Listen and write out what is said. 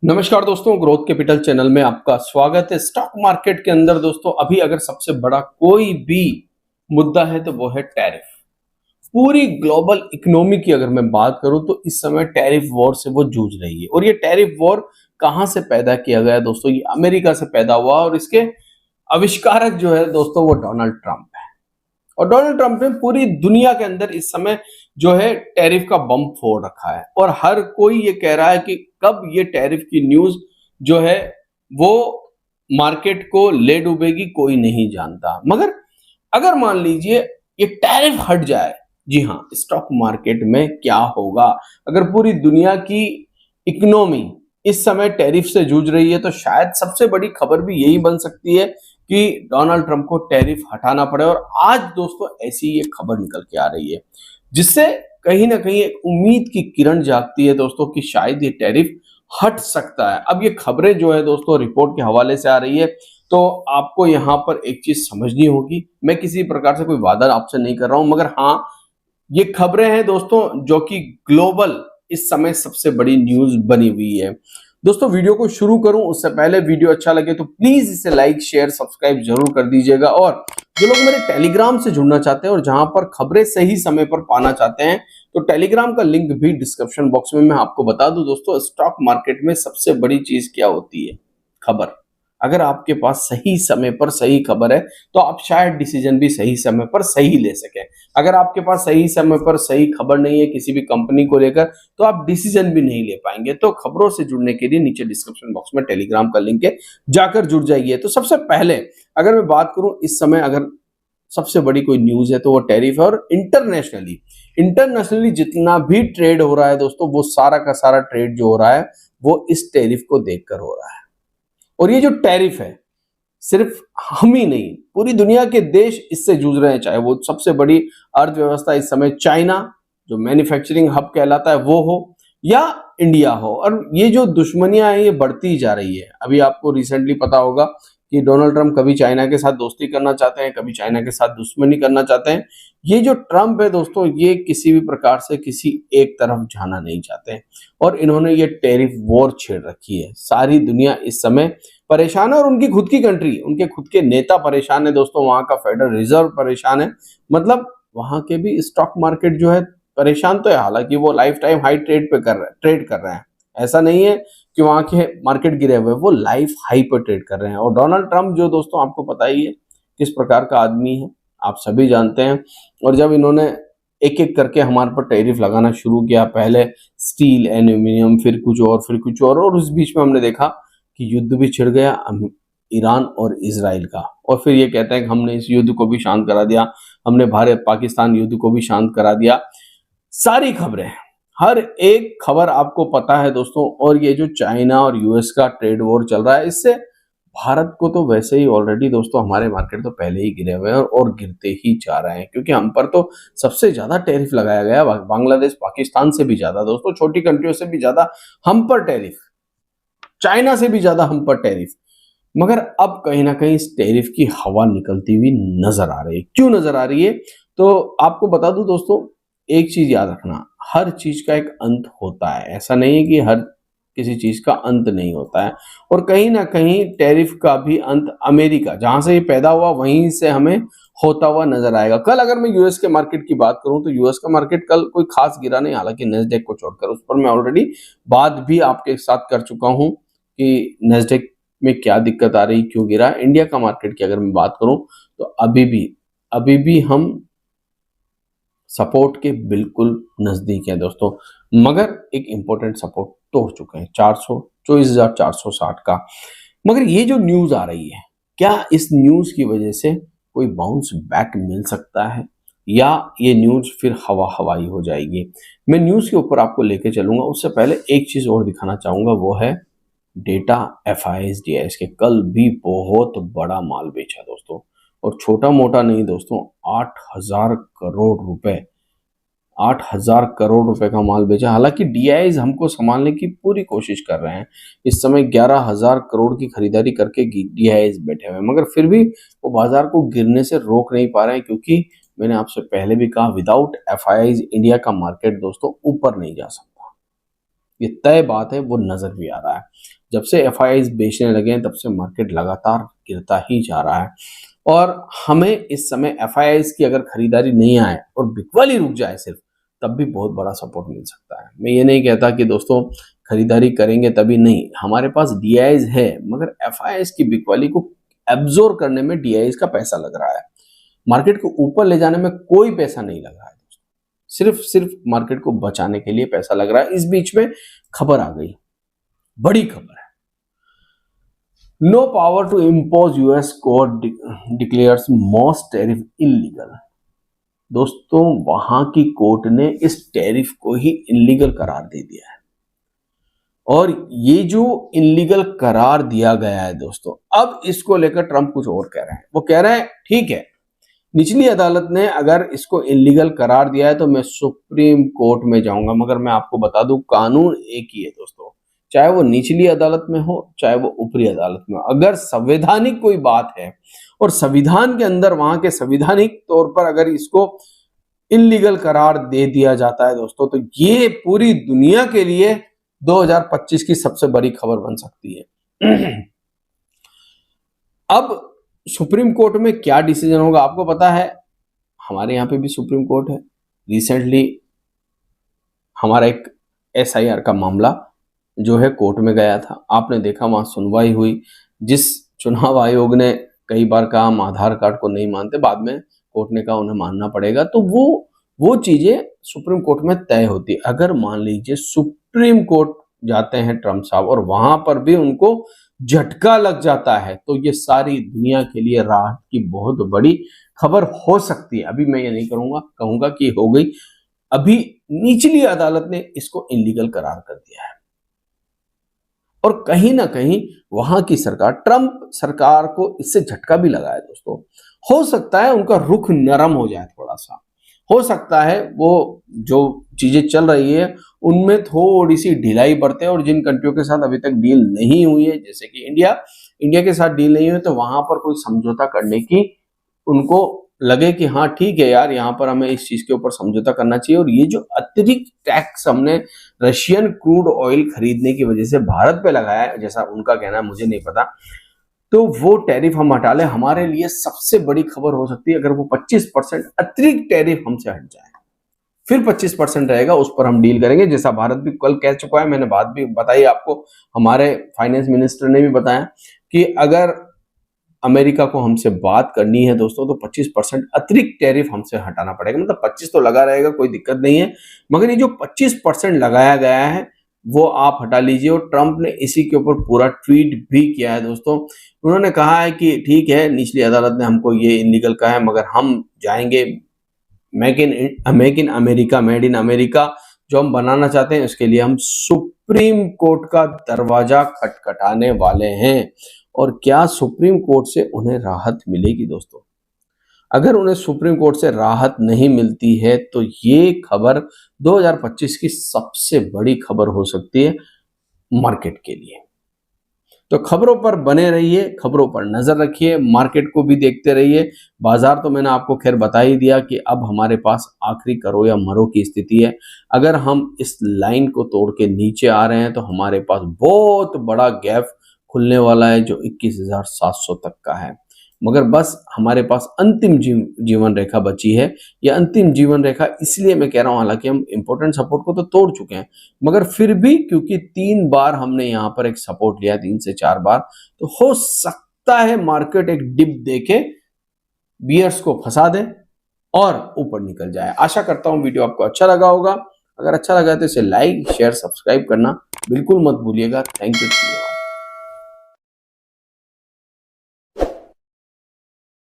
नमस्कार दोस्तों, growth capital channel में आपका स्वागत है। स्टॉक मार्केट के अंदर दोस्तों अभी अगर सबसे बड़ा कोई भी मुद्दा है तो वो है टैरिफ। पूरी ग्लोबल इकोनॉमी की अगर मैं बात करूं तो इस समय टैरिफ वॉर से वो जूझ रही है। और ये टैरिफ वॉर कहां से पैदा किया गया दोस्तों? ये अमेरिका से पैदा हुआ और इसके आविष्कारक जो है दोस्तों वो डोनाल्ड ट्रंप है। और डोनाल्ड ट्रंप ने पूरी दुनिया के अंदर इस समय जो है टैरिफ का बम फोड़ रखा है और हर कोई ये कह रहा है कि कब ये टैरिफ की न्यूज जो है वो मार्केट को ले डूबेगी, कोई नहीं जानता। मगर अगर मान लीजिए ये टैरिफ हट जाए, जी हाँ, स्टॉक मार्केट में क्या होगा? अगर पूरी दुनिया की इकोनॉमी इस समय टैरिफ से जूझ रही है तो शायद सबसे बड़ी खबर भी यही बन सकती है कि डोनाल्ड ट्रंप को टैरिफ हटाना पड़े। और आज दोस्तों ऐसी ये खबर निकल के आ रही है जिससे कहीं ना कहीं एक उम्मीद की किरण जागती है दोस्तों कि शायद ये टैरिफ हट सकता है। अब ये खबरें जो है दोस्तों रिपोर्ट के हवाले से आ रही है, तो आपको यहाँ पर एक चीज समझनी होगी। मैं किसी प्रकार से कोई वादा आपसे नहीं कर रहा हूं, मगर हाँ, ये खबरें हैं दोस्तों जो कि ग्लोबल इस समय सबसे बड़ी न्यूज बनी हुई है। दोस्तों वीडियो को शुरू करूं उससे पहले वीडियो अच्छा लगे तो प्लीज इसे लाइक शेयर सब्सक्राइब जरूर कर दीजिएगा। और जो लोग मेरे टेलीग्राम से जुड़ना चाहते हैं और जहां पर खबरें सही समय पर पाना चाहते हैं तो टेलीग्राम का लिंक भी डिस्क्रिप्शन बॉक्स में मैं आपको बता दूं। दोस्तों स्टॉक मार्केट में सबसे बड़ी चीज क्या होती है? खबर। अगर आपके पास सही समय पर सही खबर है तो आप शायद डिसीजन भी सही समय पर सही ले सकें। अगर आपके पास सही समय पर सही खबर नहीं है किसी भी कंपनी को लेकर तो आप डिसीजन भी नहीं ले पाएंगे। तो खबरों से जुड़ने के लिए नीचे डिस्क्रिप्शन बॉक्स में टेलीग्राम का लिंक है, जाकर जुड़ जाइए। तो सबसे पहले अगर मैं बात करूं इस समय अगर सबसे बड़ी कोई न्यूज है तो वो टैरिफ है। और इंटरनेशनली जितना भी ट्रेड हो रहा है दोस्तों वो सारा का सारा ट्रेड जो हो रहा है वो इस टैरिफ को देखकर हो रहा है। और ये जो टैरिफ है सिर्फ हम ही नहीं, पूरी दुनिया के देश इससे जूझ रहे हैं, चाहे वो सबसे बड़ी अर्थव्यवस्था इस समय चाइना जो मैन्युफैक्चरिंग हब कहलाता है वो हो या इंडिया हो। और ये जो दुश्मनियां हैं ये बढ़ती जा रही है। अभी आपको रिसेंटली पता होगा कि डोनाल्ड ट्रंप कभी चाइना के साथ दोस्ती करना चाहते हैं, कभी चाइना के साथ दुश्मनी करना चाहते हैं। ये जो ट्रंप है दोस्तों ये किसी भी प्रकार से किसी एक तरफ जाना नहीं चाहते हैं और इन्होंने ये टैरिफ वॉर छेड़ रखी है। सारी दुनिया इस समय परेशान है और उनकी खुद की कंट्री, उनके खुद के नेता परेशान है दोस्तों। वहां का फेडरल रिजर्व परेशान है, मतलब वहां के भी स्टॉक मार्केट जो है परेशान तो है। हालांकि वो लाइफ टाइम हाई ट्रेड कर रहे हैं। ऐसा नहीं है कि वहां के मार्केट गिरे हुए, वो लाइफ हाई पर ट्रेड कर रहे हैं। और डोनाल्ड ट्रंप जो दोस्तों आपको पता ही है किस प्रकार का आदमी है, आप सभी जानते हैं। और जब इन्होंने एक एक करके हमारे पर टैरिफ लगाना शुरू किया, पहले स्टील एल्यूमिनियम फिर कुछ और फिर कुछ और उस बीच में हमने देखा कि युद्ध भी छिड़ गया ईरान और इसराइल का। और फिर ये कहते हैं कि हमने इस युद्ध को भी शांत करा दिया, हमने भारत पाकिस्तान युद्ध को भी शांत करा दिया। सारी खबरें, हर एक खबर आपको पता है दोस्तों। और ये जो चाइना और यूएस का ट्रेड वॉर चल रहा है इससे भारत को तो वैसे ही ऑलरेडी दोस्तों हमारे मार्केट तो पहले ही गिरे हुए हैं और गिरते ही जा रहे हैं, क्योंकि हम पर तो सबसे ज्यादा टैरिफ लगाया गया। बांग्लादेश पाकिस्तान से भी ज्यादा दोस्तों, छोटी कंट्रियों से भी ज्यादा हम पर टैरिफ, चाइना से भी ज्यादा हम पर टैरिफ। मगर अब कहीं ना कहीं इस टैरिफ की हवा निकलती हुई नजर आ रही है। क्यों नजर आ रही है? तो आपको बता दूं दोस्तों, एक चीज याद रखना, हर चीज का एक अंत होता है। ऐसा नहीं है कि हर किसी चीज का अंत नहीं होता है। और कहीं ना कहीं टैरिफ का भी अंत अमेरिका जहां से ये पैदा हुआ वहीं से हमें होता हुआ नजर आएगा। कल अगर मैं यूएस के मार्केट की बात करूं तो यूएस का मार्केट कल कोई खास गिरा नहीं, हालांकि नेस्डेक को छोड़कर। उस पर मैं ऑलरेडी बात भी आपके साथ कर चुका हूं कि नेस्डेक में क्या दिक्कत आ रही, क्यों गिरा। इंडिया का मार्केट की अगर मैं बात करूं तो अभी भी हम सपोर्ट के बिल्कुल नजदीक है दोस्तों। मगर एक इंपॉर्टेंट सपोर्ट तो हो चुके हैं 24,460 का। मगर ये जो न्यूज आ रही है, क्या इस न्यूज की वजह से कोई बाउंस बैक मिल सकता है या ये न्यूज फिर हवा हवाई हो जाएगी? मैं न्यूज के ऊपर आपको लेके चलूंगा। उससे पहले एक चीज और दिखाना चाहूंगा, वो है डेटा एफआईएस डीआईएस के कल भी बहुत बड़ा माल बेचा दोस्तों। और छोटा मोटा नहीं दोस्तों, 8,000 करोड़ रुपए, 8,000 करोड़ रुपए का माल बेचा। हालांकि डीआईएस हमको संभालने की पूरी कोशिश कर रहे हैं। इस समय 11,000 करोड़ की खरीदारी करके डीआईएस बैठे हुए हैं, मगर फिर भी वो बाजार को गिरने से रोक नहीं पा रहे हैं, क्योंकि मैंने आपसे पहले भी कहा विदाउट एफआईआई इंडिया का मार्केट दोस्तों ऊपर नहीं जा सकता। ये तय बात है, वो नजर भी आ रहा है। जब से एफआईआईज बेचने लगे हैं तब से मार्केट लगातार गिरता ही जा रहा है और हमें इस समय एफआईआईज की अगर खरीदारी नहीं आए और बिकवाली रुक जाए सिर्फ, तब भी बहुत बड़ा सपोर्ट मिल सकता है। मैं ये नहीं कहता कि दोस्तों खरीदारी करेंगे तभी, नहीं, हमारे पास डीआईज है, मगर एफआईआईज की बिकवाली को एब्जॉर्ब करने में डीआईज का पैसा लग रहा है। मार्केट को ऊपर ले जाने में कोई पैसा नहीं लग रहा है, सिर्फ मार्केट को बचाने के लिए पैसा लग रहा है। इस बीच में खबर आ गई, बड़ी खबर है। No power to impose, US court declares most tariff illegal. दोस्तों वहां की कोर्ट ने इस टैरिफ को ही इलीगल करार दे दिया है। और ये जो इलीगल करार दिया गया है दोस्तों, अब इसको लेकर ट्रंप कुछ और कह रहे हैं। वो कह रहे हैं ठीक है, निचली अदालत ने अगर इसको इलीगल करार दिया है तो मैं सुप्रीम कोर्ट में जाऊंगा। मगर मैं आपको बता दूं, कानून एक ही है दोस्तों, चाहे वो निचली अदालत में हो चाहे वो ऊपरी अदालत में हो। अगर संवैधानिक कोई बात है और संविधान के अंदर वहां के संवैधानिक तौर पर अगर इसको इलीगल करार दे दिया जाता है दोस्तों, तो ये पूरी दुनिया के लिए 2025 की सबसे बड़ी खबर बन सकती है। अब सुप्रीम कोर्ट में क्या डिसीजन होगा आपको पता है, हमारे यहाँ पे भी सुप्रीम कोर्ट है। रिसेंटली हमारा एक एसआईआर का मामला जो है कोर्ट में गया था, आपने देखा वहां सुनवाई हुई। जिस चुनाव आयोग ने कई बार कहा हम आधार कार्ड को नहीं मानते, बाद में कोर्ट ने कहा उन्हें मानना पड़ेगा, तो वो चीजें सुप्रीम कोर्ट में तय होती है। अगर मान लीजिए सुप्रीम कोर्ट जाते हैं ट्रंप साहब और वहां पर भी उनको झटका लग जाता है, तो ये सारी दुनिया के लिए राहत की बहुत बड़ी खबर हो सकती है। अभी मैं ये नहीं कहूंगा कि हो गई, अभी निचली अदालत ने इसको इलीगल करार कर दिया है। और कहीं ना कहीं वहां की सरकार, ट्रंप सरकार को इससे झटका भी लगा है दोस्तों। हो सकता है उनका रुख नरम हो जाए थोड़ा सा, हो सकता है वो जो चीजें चल रही है उनमें थोड़ी सी ढिलाई बरते, और जिन कंट्रियों के साथ अभी तक डील नहीं हुई है, जैसे कि इंडिया के साथ डील नहीं हुई, तो वहां पर कोई समझौता करने की उनको लगे कि हाँ ठीक है यार, यहाँ पर हमें इस चीज के ऊपर समझौता करना चाहिए। और ये जो अतिरिक्त टैक्स हमने रशियन क्रूड ऑयल खरीदने की वजह से भारत पे लगाया है, जैसा उनका कहना है, मुझे नहीं पता, तो वो टैरिफ हम हटा लें, हमारे लिए सबसे बड़ी खबर हो सकती है। अगर वो 25% अतिरिक्त टैरिफ हमसे हट जाए, फिर 25% रहेगा, उस पर हम डील करेंगे, जैसा भारत भी कल कह चुका है। मैंने बात भी बताई आपको, हमारे फाइनेंस मिनिस्टर ने भी बताया कि अगर अमेरिका को हमसे बात करनी है दोस्तों, तो 25% अतिरिक्त टैरिफ हमसे हटाना पड़ेगा। मतलब 25 तो लगा रहेगा, कोई दिक्कत नहीं है, मगर ये जो 25% लगाया गया है वो आप हटा लीजिए। और ट्रंप ने इसी के ऊपर पूरा ट्वीट भी किया है दोस्तों। उन्होंने कहा है कि ठीक है, निचली अदालत ने हमको ये इलीगल कहा है, मगर हम जाएंगे make in America, made in America जो हम बनाना चाहते हैं, उसके लिए हम सुप्रीम कोर्ट का दरवाजा खटखटाने वाले हैं। और क्या सुप्रीम कोर्ट से उन्हें राहत मिलेगी दोस्तों? अगर उन्हें सुप्रीम कोर्ट से राहत नहीं मिलती है तो ये खबर 2025 की सबसे बड़ी खबर हो सकती है मार्केट के लिए। तो खबरों पर बने रहिए, खबरों पर नजर रखिए, मार्केट को भी देखते रहिए। बाजार तो मैंने आपको खैर बता ही दिया कि अब हमारे पास आखिरी करो या मरो की स्थिति है। अगर हम इस लाइन को तोड़ के नीचे आ रहे हैं तो हमारे पास बहुत बड़ा गैप खुलने वाला है जो 21,700 तक का है। मगर बस हमारे पास अंतिम जीवन रेखा बची है। यह अंतिम जीवन रेखा इसलिए मैं कह रहा हूं, हालांकि हम इंपॉर्टेंट सपोर्ट को तो तोड़ चुके हैं, मगर फिर भी क्योंकि 3 बार हमने यहां पर एक सपोर्ट लिया, 3 से 4 बार, तो हो सकता है मार्केट एक डिप देके बियर्स को फंसा दे और ऊपर निकल जाए। आशा करता हूं वीडियो आपको अच्छा लगा होगा। अगर अच्छा लगा तो इसे लाइक, शेयर, सब्सक्राइब करना बिल्कुल मत भूलिएगा। Thank you.